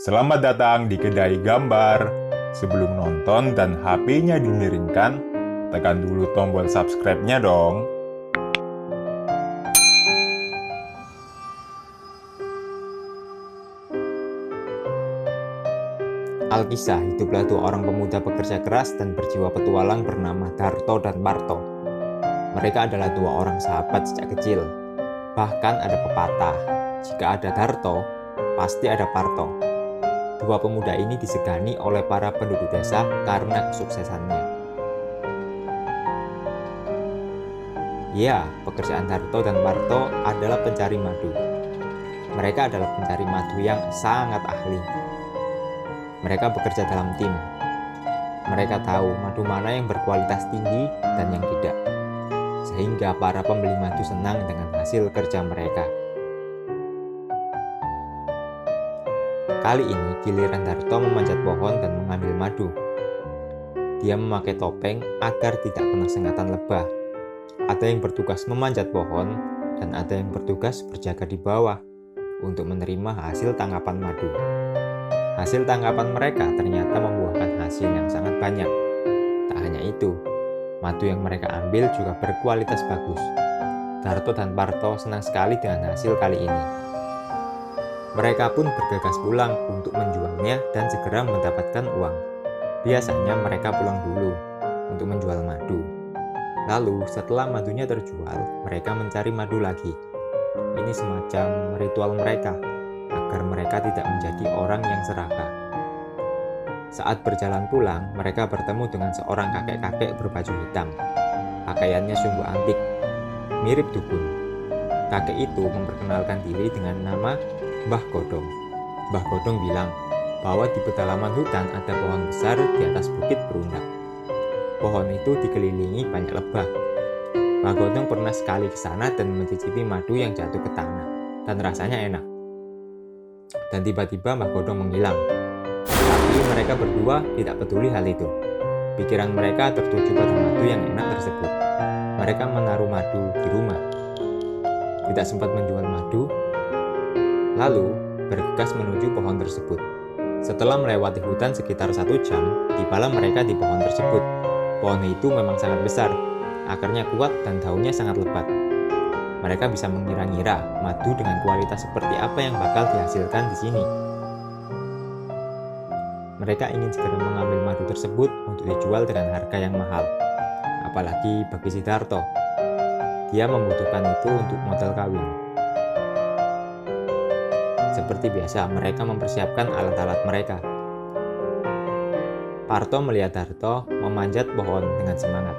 Selamat datang di Kedai Gambar. Sebelum nonton dan HP-nya dimiringkan, tekan dulu tombol subscribe-nya dong. Alkisah hiduplah dua orang pemuda pekerja keras dan berjiwa petualang bernama Darto dan Parto. Mereka adalah dua orang sahabat sejak kecil. Bahkan ada pepatah, jika ada Darto, pasti ada Parto. Dua pemuda ini disegani oleh para penduduk desa karena kesuksesannya. Ya, pekerjaan Darto dan Parto adalah pencari madu. Mereka adalah pencari madu yang sangat ahli. Mereka bekerja dalam tim. Mereka tahu madu mana yang berkualitas tinggi dan yang tidak. Sehingga para pembeli madu senang dengan hasil kerja mereka. Kali ini giliran Darto memanjat pohon dan mengambil madu. Dia memakai topeng agar tidak kena sengatan lebah. Ada yang bertugas memanjat pohon dan ada yang bertugas berjaga di bawah untuk menerima hasil tangkapan madu. Hasil tangkapan mereka ternyata membuahkan hasil yang sangat banyak. Tak hanya itu, madu yang mereka ambil juga berkualitas bagus. Darto dan Parto senang sekali dengan hasil kali ini. Mereka pun bergegas pulang untuk menjualnya dan segera mendapatkan uang. Biasanya mereka pulang dulu untuk menjual madu. Lalu setelah madunya terjual, mereka mencari madu lagi. Ini semacam ritual mereka, agar mereka tidak menjadi orang yang serakah. Saat berjalan pulang, mereka bertemu dengan seorang kakek-kakek berbaju hitam. Pakaiannya sungguh antik, mirip dukun. Kakek itu memperkenalkan diri dengan nama Mbah Godong. Mbah Godong bilang bahwa di pedalaman hutan ada pohon besar di atas bukit berundak. Pohon itu dikelilingi banyak lebah. Mbah Godong pernah sekali ke sana dan mencicipi madu yang jatuh ke tanah, dan rasanya enak. Dan tiba-tiba Mbah Godong menghilang. Tapi mereka berdua tidak peduli hal itu. Pikiran mereka tertuju pada madu yang enak tersebut. Mereka menaruh madu di rumah. Tidak sempat menjual madu, lalu bergegas menuju pohon tersebut. Setelah melewati hutan sekitar 1 jam, tibalah mereka di pohon tersebut. Pohon itu memang sangat besar, akarnya kuat dan daunnya sangat lebat. Mereka bisa mengira-ngira madu dengan kualitas seperti apa yang bakal dihasilkan di sini. Mereka ingin segera mengambil madu tersebut untuk dijual dengan harga yang mahal. Apalagi bagi si Darto. Dia membutuhkan itu untuk modal kawin. Seperti biasa, mereka mempersiapkan alat-alat mereka. Parto melihat Darto memanjat pohon dengan semangat.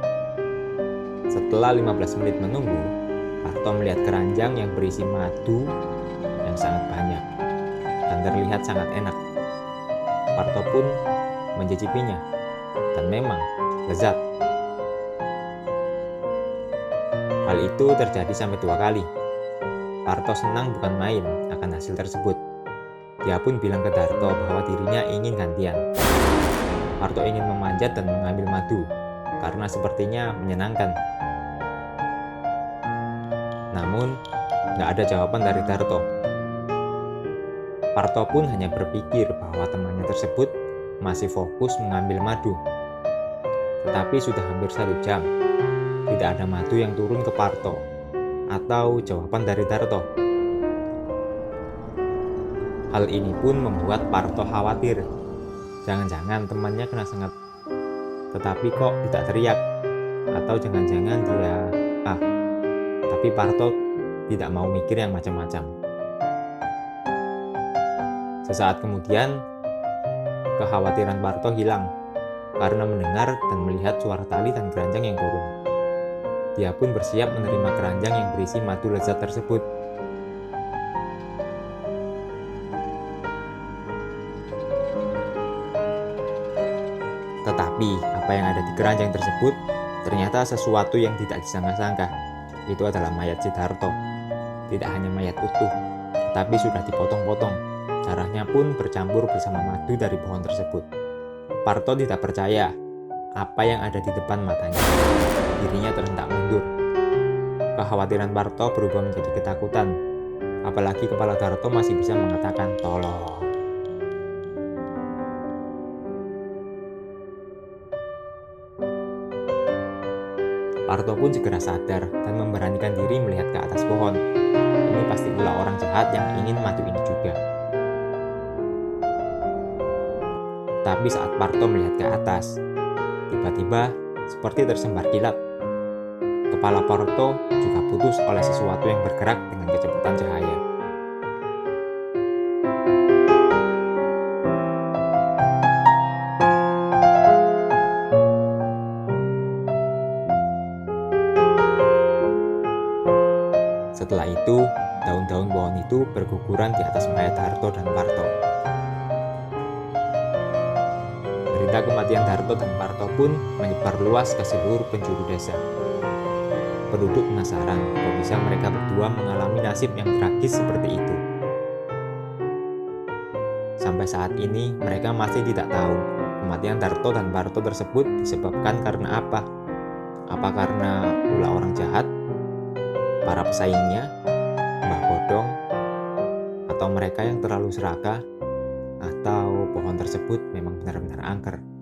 Setelah 15 menit menunggu, Parto melihat keranjang yang berisi madu yang sangat banyak dan terlihat sangat enak. Parto pun mencicipinya dan memang lezat. Hal itu terjadi sampai 2 kali. Parto senang bukan main akan hasil tersebut. Dia pun bilang ke Darto bahwa dirinya ingin gantian. Parto ingin memanjat dan mengambil madu karena sepertinya menyenangkan. Namun, nggak ada jawaban dari Darto. Parto pun hanya berpikir bahwa temannya tersebut masih fokus mengambil madu. Tetapi sudah hampir 1 jam, tidak ada madu yang turun ke Parto atau jawaban dari Darto. Hal ini pun membuat Parto khawatir. Jangan-jangan temannya kena sengat, tetapi kok tidak teriak. Atau jangan-jangan dia tapi Parto tidak mau mikir yang macam-macam. Sesaat kemudian, kekhawatiran Parto hilang karena mendengar dan melihat suara tali dan keranjang yang turun. Dia pun bersiap menerima keranjang yang berisi madu lezat tersebut. Tetapi, apa yang ada di keranjang tersebut ternyata sesuatu yang tidak disangka-sangka. Itu adalah mayat si Darto. Tidak hanya mayat utuh, tetapi sudah dipotong-potong. Darahnya pun bercampur bersama madu dari pohon tersebut. Parto tidak percaya apa yang ada di depan matanya. Dirinya terhentak mundur. Kekhawatiran Parto berubah menjadi ketakutan. Apalagi kepala Darto masih bisa mengatakan tolong. Parto pun segera sadar dan memberanikan diri melihat ke atas pohon. Ini pasti ulah orang jahat yang ingin madu ini juga. Tapi saat Parto melihat ke atas, tiba-tiba seperti tersembar kilat. Kepala Parto juga putus oleh sesuatu yang bergerak dengan kecepatan cahaya. Setelah itu, daun-daun pohon itu berguguran di atas mayat Darto dan Parto. Berita kematian Darto dan Parto pun menyebar luas ke seluruh penjuru desa. Penduduk penasaran kok bisa mereka berdua mengalami nasib yang tragis seperti itu. Sampai saat ini mereka masih tidak tahu kematian Darto dan Parto tersebut disebabkan karena apa. Apa karena ulah orang jahat, para pesaingnya, Mbah Bodong, atau mereka yang terlalu serakah, atau pohon tersebut memang benar-benar angker.